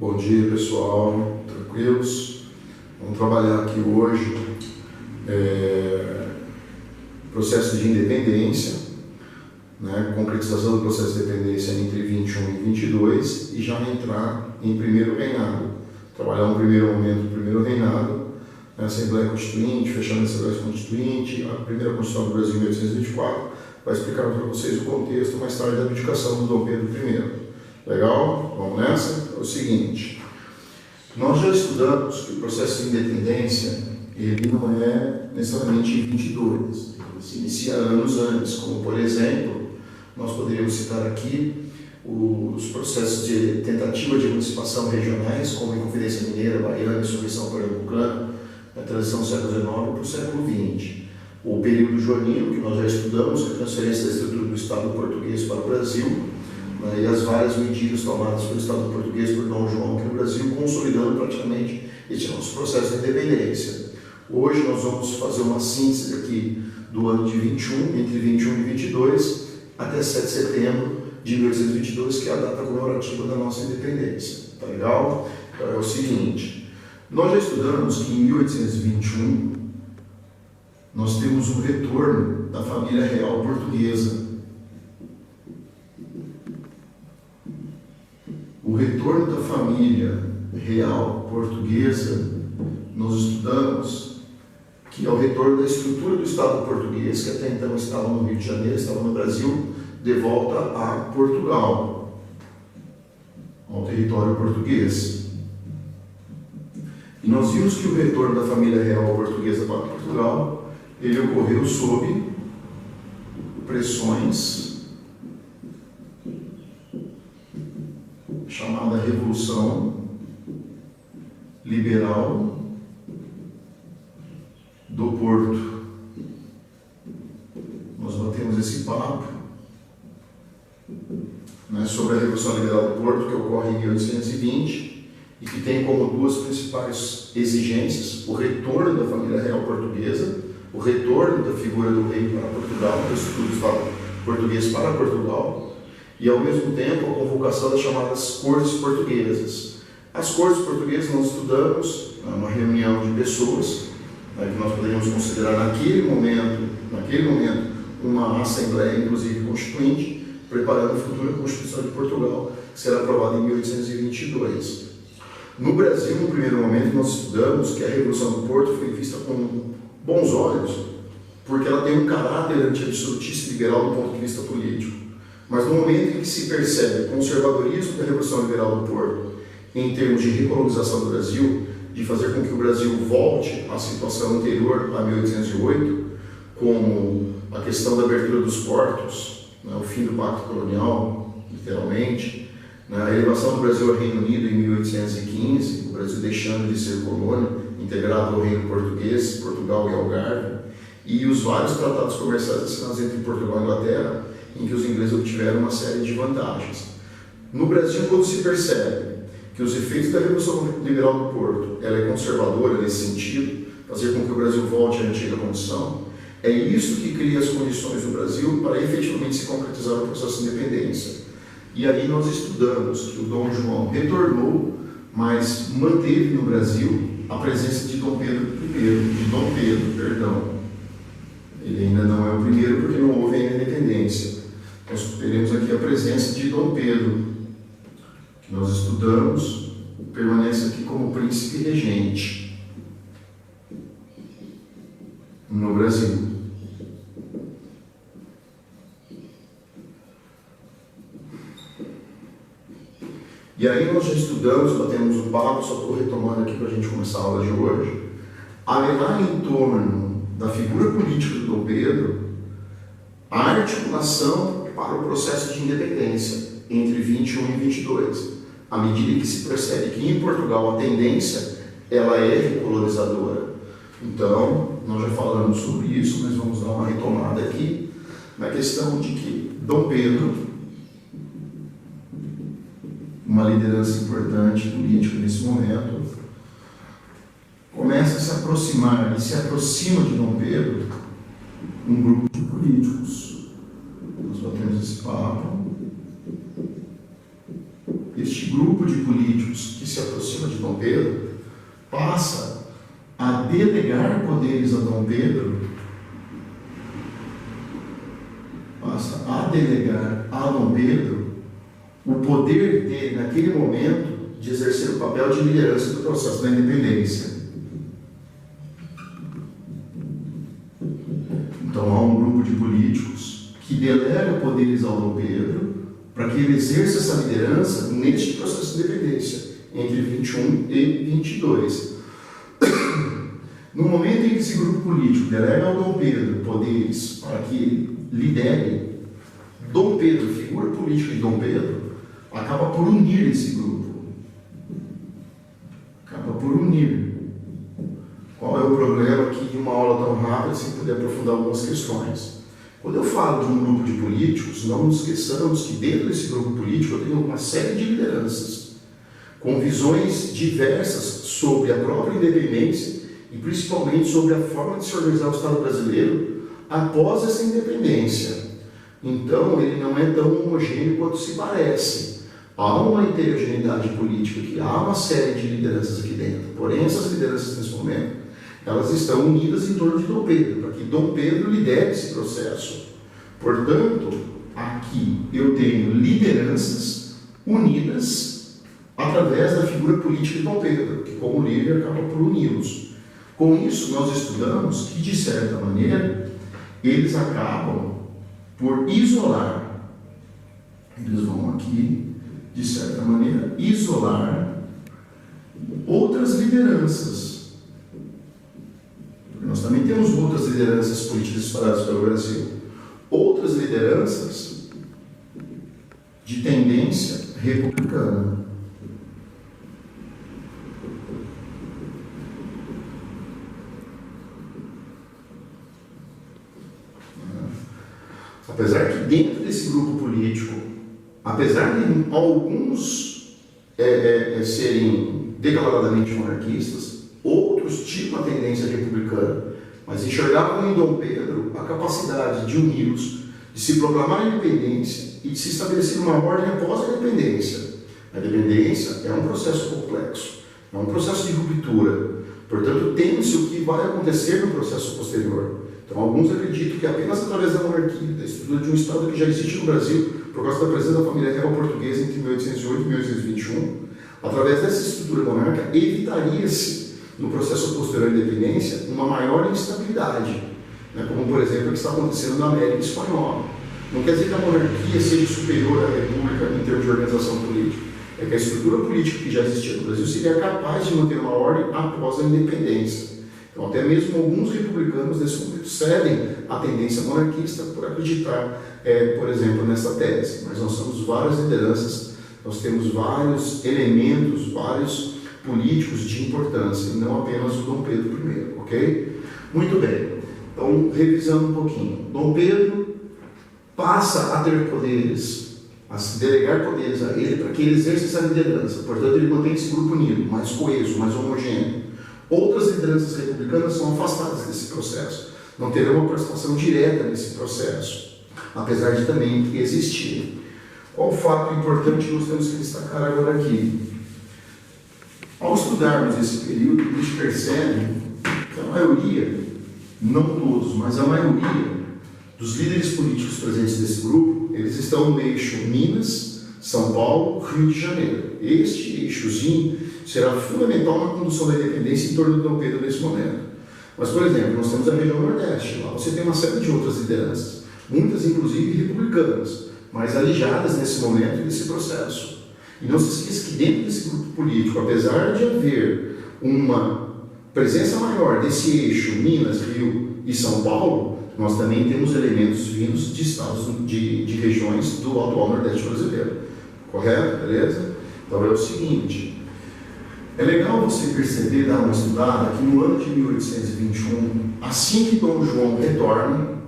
Bom dia, pessoal, tranquilos? Vamos trabalhar aqui hoje processo de independência, né? Concretização do processo de independência entre 21 e 22 e já entrar em primeiro reinado. Trabalhar um primeiro momento do primeiro reinado, a Assembleia Constituinte, fechando a Assembleia Constituinte, a primeira Constituição do Brasil em 1824, vai explicar para vocês o contexto mais tarde da abdicação do Dom Pedro I. Legal? Vamos nessa? É o seguinte, nós já estudamos que o processo de independência ele não é necessariamente em 22, ele se inicia anos antes, como por exemplo, nós poderíamos citar aqui os processos de tentativa de emancipação regionais, como a Inconfidência Mineira, Baiana e Insurreição Pernambucana, na transição do século XIX para o século XX. O período joanino, que nós já estudamos, que é a transferência da estrutura do Estado português para o Brasil, e as várias medidas tomadas pelo Estado português por Dom João aqui no Brasil, consolidando praticamente esse nosso processo de independência. Hoje nós vamos fazer uma síntese aqui do ano de 21, entre 21 e 22, até 7 de setembro de 1822, que é a data comemorativa da nossa independência. Tá legal? Então é o seguinte, nós já estudamos que em 1821 nós temos um retorno da família real portuguesa. O retorno da família real portuguesa, nós estudamos que é o retorno da estrutura do Estado português, que até então estava no Rio de Janeiro, estava no Brasil, de volta a Portugal, ao território português. E nós vimos que o retorno da família real portuguesa para Portugal, ele ocorreu sob pressões chamada Revolução Liberal do Porto. Nós batemos esse papo, né, sobre a Revolução Liberal do Porto, que ocorre em 1820 e que tem como duas principais exigências o retorno da família real portuguesa, o retorno da figura do rei para Portugal, do Estado português para Portugal, e ao mesmo tempo a convocação das chamadas Cortes Portuguesas. As Cortes Portuguesas nós estudamos uma reunião de pessoas, que nós poderíamos considerar naquele momento uma Assembleia, inclusive Constituinte, preparando a futura Constituição de Portugal, que será aprovada em 1822. No Brasil, no primeiro momento, nós estudamos que a Revolução do Porto foi vista com bons olhos, porque ela tem um caráter anti-absolutista e liberal do ponto de vista político. Mas no momento em que se percebe o conservadorismo da Revolução Liberal do Porto, em termos de recolonização do Brasil, de fazer com que o Brasil volte à situação anterior a 1808, como a questão da abertura dos portos, né, o fim do Pacto Colonial, literalmente, né, a elevação do Brasil ao Reino Unido em 1815, o Brasil deixando de ser colônia, integrado ao Reino Português, Portugal e Algarve, e os vários tratados comerciais assinados entre Portugal e Inglaterra, em que os ingleses obtiveram uma série de vantagens. No Brasil, quando se percebe que os efeitos da Revolução Liberal do Porto ela é conservadora nesse sentido, fazer com que o Brasil volte à antiga condição, é isso que cria as condições no Brasil para efetivamente se concretizar o processo de independência. E aí nós estudamos que o Dom João retornou, mas manteve no Brasil a presença de Dom Pedro. Ele ainda não é o primeiro porque não houve ainda a independência. Nós teremos aqui a presença de Dom Pedro, que nós estudamos, permanece aqui como príncipe regente no Brasil. E aí nós já estudamos, batemos o papo, só estou retomando aqui para a gente começar a aula de hoje, haverá em torno da figura política do Dom Pedro a articulação para o processo de independência entre 21 e 22, à medida que se percebe que em Portugal a tendência ela é recolonizadora. Então, nós já falamos sobre isso, mas vamos dar uma retomada aqui na questão de que Dom Pedro, uma liderança importante política nesse momento, começa a se aproximar e se aproxima de Dom Pedro um grupo de políticos. Nós batemos esse papo. Este grupo de políticos que se aproxima de Dom Pedro passa a delegar poderes a Dom Pedro, o poder dele, naquele momento, de exercer o papel de liderança do processo da independência. Então, há um grupo de políticos que delega poderes ao Dom Pedro para que ele exerça essa liderança neste processo de independência, entre 21 e 22. No momento em que esse grupo político delega ao Dom Pedro poderes para que ele lidere, Dom Pedro, a figura política de Dom Pedro, acaba por unir esse grupo. Qual é o problema aqui de uma aula tão rápida sem poder aprofundar algumas questões? Quando eu falo de um grupo de políticos, não nos esqueçamos que dentro desse grupo político eu tenho uma série de lideranças com visões diversas sobre a própria independência e principalmente sobre a forma de se organizar o Estado brasileiro após essa independência. Então, ele não é tão homogêneo quanto se parece. Há uma heterogeneidade política aqui, há uma série de lideranças aqui dentro. Porém, essas lideranças, nesse momento, elas estão unidas em torno de Dom Pedro, para que Dom Pedro lidere esse processo. Portanto, aqui eu tenho lideranças unidas através da figura política de Dom Pedro, que como líder acaba por uni-los. Com isso, nós estudamos que, de certa maneira, eles acabam por isolar. Eles vão aqui, de certa maneira, isolar outras lideranças. Nós também temos outras lideranças políticas espalhadas pelo Brasil. Outras lideranças de tendência republicana. Apesar que dentro desse grupo político, apesar de alguns serem declaradamente monarquistas, outros tinham uma tendência republicana, mas enxergavam em Dom Pedro a capacidade de uni-los, de se proclamar a independência e de se estabelecer uma ordem após a independência. A independência é um processo complexo, é um processo de ruptura, portanto tem-se o que vai acontecer no processo posterior. Então, alguns acreditam que apenas através da monarquia, da estrutura de um Estado que já existe no Brasil, por causa da presença da família real portuguesa entre 1808 e 1821, através dessa estrutura monárquica, evitaria-se, no processo posterior à independência, uma maior instabilidade, né? Como, por exemplo, o que está acontecendo na América Espanhola. Não quer dizer que a monarquia seja superior à república em termos de organização política, é que a estrutura política que já existia no Brasil seria capaz de manter uma ordem após a independência. Então, até mesmo alguns republicanos nesse momento cedem à tendência monarquista por acreditar, por exemplo, nessa tese. Mas nós temos várias lideranças, nós temos vários elementos, vários políticos de importância, e não apenas o Dom Pedro I, ok? Muito bem. Então, revisando um pouquinho. Dom Pedro passa a ter poderes, a se delegar poderes a ele para que ele exerça essa liderança. Portanto, ele mantém esse grupo unido, mais coeso, mais homogêneo. Outras lideranças republicanas são afastadas desse processo, não terão uma participação direta nesse processo, apesar de também existir. Qual o fato importante que nós temos que destacar agora aqui? Ao estudarmos esse período, a gente percebe que a maioria, não todos, mas a maioria dos líderes políticos presentes nesse grupo, eles estão no eixo Minas, São Paulo, Rio de Janeiro. Este eixozinho será fundamental na condução da independência em torno de Dom Pedro nesse momento. Mas, por exemplo, nós temos a região Nordeste, lá você tem uma série de outras lideranças, muitas inclusive republicanas, mas alijadas nesse momento desse processo. E não se esqueça que dentro desse grupo político, apesar de haver uma presença maior desse eixo Minas, Rio e São Paulo, nós também temos elementos vindos de estados, de regiões do atual Nordeste brasileiro. Correto? Beleza? Então é o seguinte, é legal você perceber, dar uma estudada, que no ano de 1821, assim que Dom João retorna,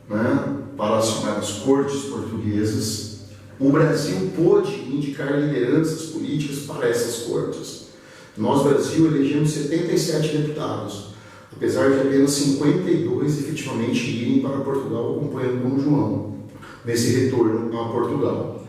né, para as chamadas cortes portuguesas, o Brasil pôde indicar lideranças políticas para essas cortes. Nós, Brasil, elegemos 77 deputados, apesar de apenas 52 efetivamente irem para Portugal acompanhando Dom João, nesse retorno a Portugal.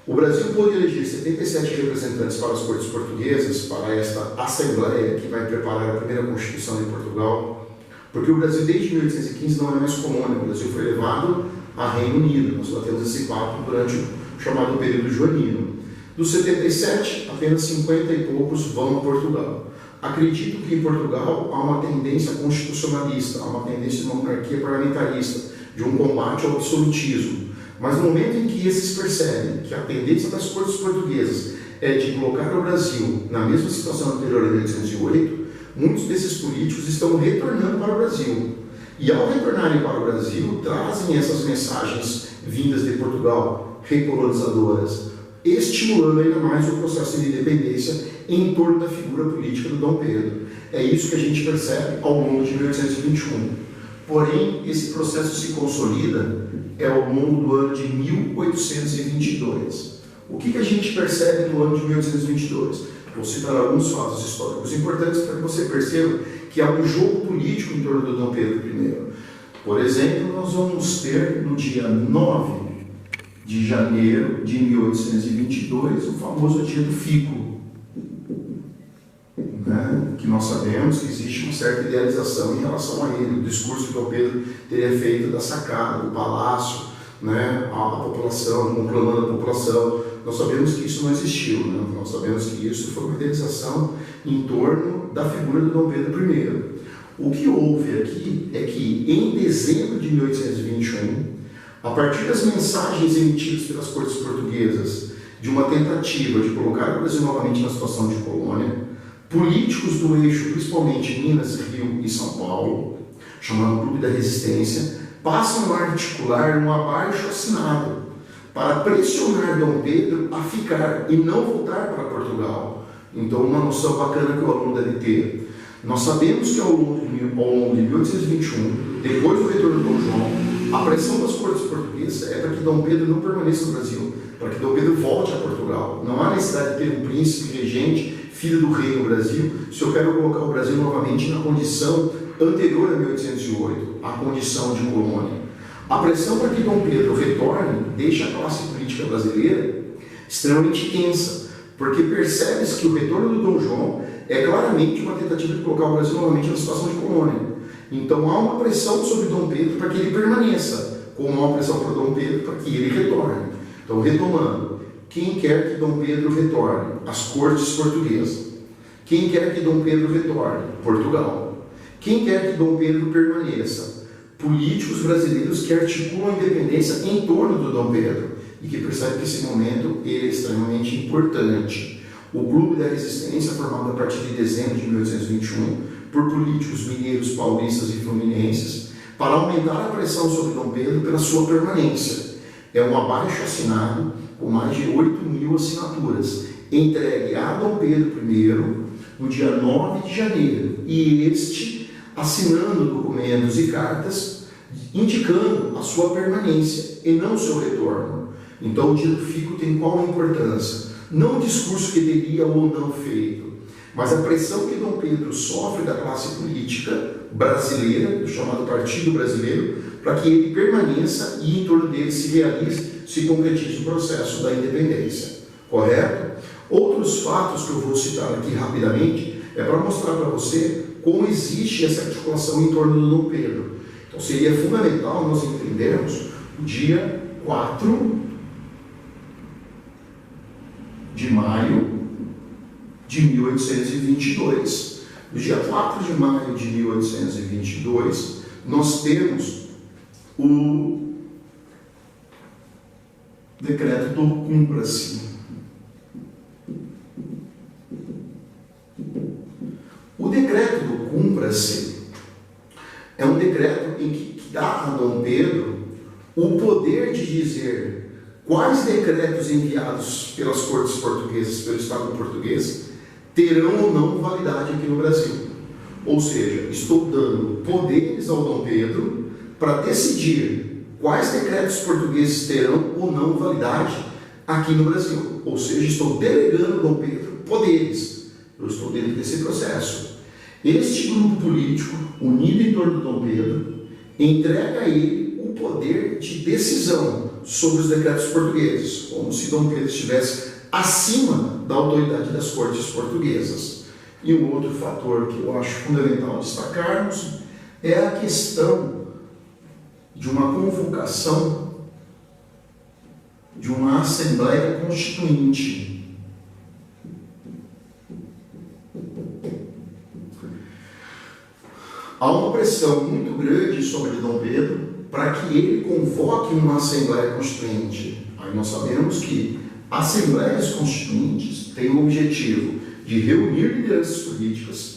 O Brasil pôde eleger 77 representantes para as cortes portuguesas, para esta Assembleia que vai preparar a primeira Constituição de Portugal, porque o Brasil desde 1815 não é mais colônia, o Brasil foi levado a Reino Unido, nós batemos esse papo durante o chamado período joanino. Dos 77, apenas 50 e poucos vão a Portugal. Acredito que em Portugal há uma tendência constitucionalista, há uma tendência de uma monarquia parlamentarista, de um combate ao absolutismo. Mas no momento em que esses percebem que a tendência das cortes portuguesas é de colocar o Brasil na mesma situação anterior a 1808, muitos desses políticos estão retornando para o Brasil. E ao retornarem para o Brasil, trazem essas mensagens vindas de Portugal, recolonizadoras, estimulando ainda mais o processo de independência em torno da figura política do Dom Pedro. É isso que a gente percebe ao longo de 1821. Porém, esse processo se consolida ao longo do ano de 1822. O que a gente percebe no ano de 1822? Vou citar alguns fatos históricos importantes para que você perceba que há um jogo político em torno do Dom Pedro I. Por exemplo, nós vamos ter no dia 9 de janeiro de 1822 o famoso dia do fico, né? Que nós sabemos que existe uma certa idealização em relação a ele, o discurso que Dom Pedro teria feito da sacada, do palácio, né? A população, conclamando a população. Nós sabemos que isso não existiu, né? Nós sabemos que isso foi uma idealização em torno da figura do Dom Pedro I. O que houve aqui é que em dezembro de 1821, a partir das mensagens emitidas pelas cortes portuguesas de uma tentativa de colocar o Brasil novamente na situação de colônia, políticos do eixo, principalmente Minas, Rio e São Paulo, chamado Clube da Resistência, passam a articular um abaixo-assinado para pressionar Dom Pedro a ficar e não voltar para Portugal. Então, uma noção bacana que o aluno deve ter. Nós sabemos que ao longo de 1821, depois do retorno de Dom João, a pressão das cortes portuguesas é para que Dom Pedro não permaneça no Brasil, para que Dom Pedro volte a Portugal. Não há necessidade de ter um príncipe regente, filho do rei no Brasil, se eu quero colocar o Brasil novamente na condição anterior a 1808, a condição de colônia. A pressão para que Dom Pedro retorne deixa a classe política brasileira extremamente tensa, porque percebe-se que o retorno do Dom João é claramente uma tentativa de colocar o Brasil novamente na situação de colônia. Então há uma pressão sobre Dom Pedro para que ele permaneça, como há uma pressão para Dom Pedro para que ele retorne. Então, retomando, quem quer que Dom Pedro retorne? As cortes portuguesas. Quem quer que Dom Pedro retorne? Portugal. Quem quer que Dom Pedro permaneça? Políticos brasileiros que articulam a independência em torno do Dom Pedro e que percebem que esse momento ele é extremamente importante. O Clube da Resistência, formado a partir de dezembro de 1821 por políticos mineiros, paulistas e fluminenses, para aumentar a pressão sobre Dom Pedro pela sua permanência. É um abaixo-assinado com mais de 8.000 assinaturas, entregue a Dom Pedro I no dia 9 de janeiro, e este assinando documentos e cartas indicando a sua permanência e não o seu retorno. Então o dia do fico tem qual importância? Não o discurso que teria ou não feito, mas a pressão que Dom Pedro sofre da classe política brasileira, do chamado Partido Brasileiro, para que ele permaneça e em torno dele se realize, se concretize o processo da independência. Correto? Outros fatos que eu vou citar aqui rapidamente é para mostrar para você como existe essa articulação em torno do Dom Pedro. Então seria fundamental nós entendermos o dia 4 de maio de 1822. No dia 4 de maio de 1822, nós temos o decreto do Cumpra-se. O decreto do Cumpra-se é um decreto em que dá a Dom Pedro o poder de dizer quais decretos enviados pelas cortes portuguesas, pelo Estado português, terão ou não validade aqui no Brasil. Ou seja, estou dando poderes ao Dom Pedro para decidir quais decretos portugueses terão ou não validade aqui no Brasil. Ou seja, estou delegando ao Dom Pedro poderes. Eu estou dentro desse processo. Este grupo político, unido em torno do Dom Pedro, entrega a ele o poder de decisão, sobre os decretos portugueses, como se Dom Pedro estivesse acima da autoridade das cortes portuguesas. E um outro fator que eu acho fundamental destacarmos é a questão de uma convocação de uma Assembleia Constituinte. Há uma pressão muito grande sobre Dom Pedro para que ele convoque uma Assembleia Constituinte. Aí nós sabemos que Assembleias Constituintes têm o objetivo de reunir lideranças políticas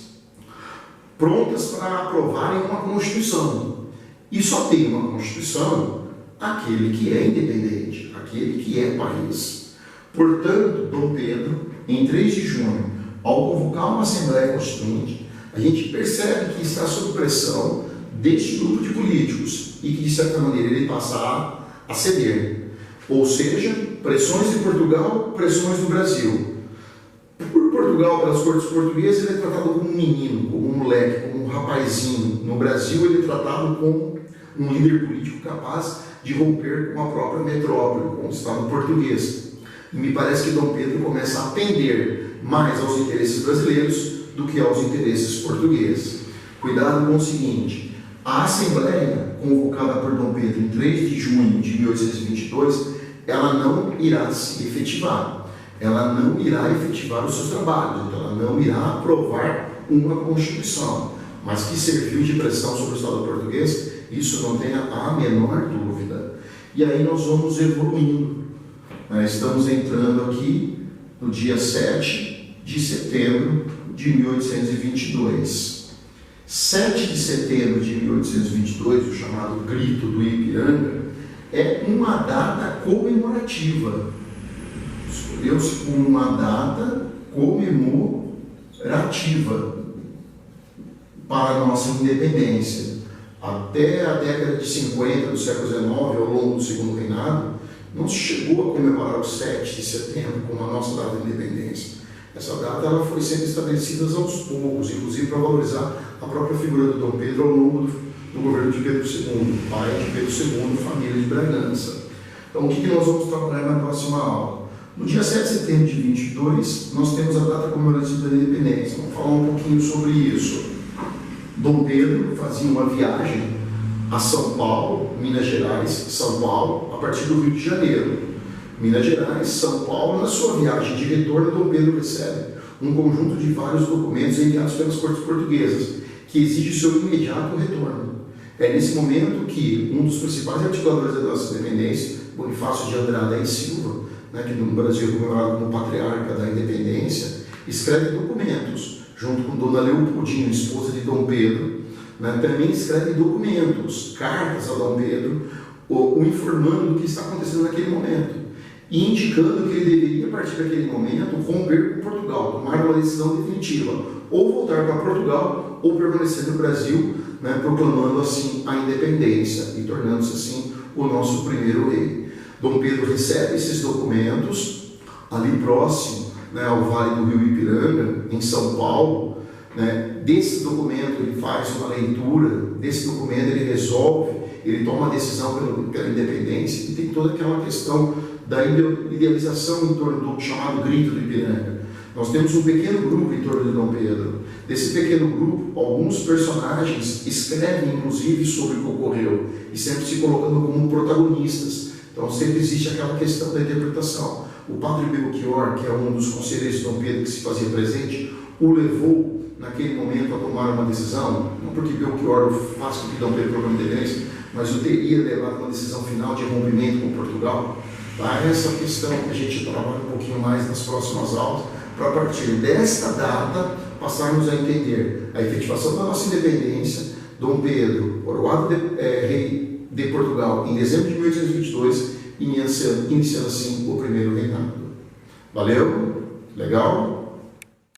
prontas para aprovarem uma Constituição. E só tem uma Constituição aquele que é independente, aquele que é país. Portanto, Dom Pedro, em 3 de junho, ao convocar uma Assembleia Constituinte, a gente percebe que está sob pressão deste grupo de políticos e que, de certa maneira, ele passa a ceder. Ou seja, pressões de Portugal, pressões do Brasil. Por Portugal, pelas cortes portuguesas, ele é tratado como um menino, como um moleque, como um rapazinho. No Brasil, ele é tratado como um líder político capaz de romper com a própria metrópole, com o Estado português. E me parece que Dom Pedro começa a atender mais aos interesses brasileiros do que aos interesses portugueses. Cuidado com o seguinte: a Assembleia, convocada por Dom Pedro em 3 de junho de 1822, ela não irá se efetivar. Ela não irá efetivar os seus trabalhos, então ela não irá aprovar uma Constituição, mas que serviu de pressão sobre o Estado português, isso não tenha a menor dúvida. E aí nós vamos evoluindo. Estamos entrando aqui no dia 7 de setembro de 1822. 7 de setembro de 1822, o chamado Grito do Ipiranga, é uma data comemorativa. Escolheu-se como uma data comemorativa para a nossa independência. Até a década de 50 do século XIX, ao longo do Segundo Reinado, não se chegou a comemorar o 7 de setembro como a nossa data de independência. Essa data ela foi sendo estabelecida aos poucos, inclusive para valorizar a própria figura do Dom Pedro ao longo do governo de Pedro II, pai de Pedro II, família de Bragança. Então, o que nós vamos trabalhar na próxima aula? No dia 7 de setembro de 22, nós temos a data comemorativa da independência. Vamos falar um pouquinho sobre isso. Dom Pedro fazia uma viagem a São Paulo, Minas Gerais, São Paulo, a partir do Rio de Janeiro. Minas Gerais, São Paulo. Na sua viagem de retorno, Dom Pedro recebe um conjunto de vários documentos enviados pelas cortes portuguesas, que exige o seu imediato retorno. É nesse momento que um dos principais articuladores da nossa independência, Bonifácio de Andrada e Silva, que no Brasil é comemorado como patriarca da independência, escreve documentos, junto com Dona Leopoldina, esposa de Dom Pedro, também escreve documentos, cartas a Dom Pedro, o informando do que está acontecendo naquele momento, e indicando que ele deveria, a partir daquele momento, romper com Portugal, tomar uma decisão definitiva, ou voltar para Portugal, ou permanecer no Brasil, proclamando assim a independência e tornando-se assim o nosso primeiro rei. Dom Pedro recebe esses documentos ali próximo, ao Vale do Rio Ipiranga, em São Paulo. Desse documento ele faz uma leitura, desse documento ele resolve, ele toma uma decisão pela independência, e tem toda aquela questão da idealização em torno do chamado Grito do Ipiranga. Nós temos um pequeno grupo em torno de Dom Pedro. Desse pequeno grupo, alguns personagens escrevem inclusive sobre o que ocorreu, e sempre se colocando como protagonistas. Então sempre existe aquela questão da interpretação. O padre Belchior, que é um dos conselheiros de Dom Pedro que se fazia presente, o levou naquele momento a tomar uma decisão, não porque Belchior faz com que Dom Pedro proclame independência, mas o teria levado uma decisão final de rompimento com Portugal. Essa questão que a gente trabalha um pouquinho mais nas próximas aulas, para a partir desta data passarmos a entender a efetivação da nossa independência, Dom Pedro, coroado rei de Portugal em dezembro de 1822, iniciando assim o primeiro reinado. Valeu? Legal?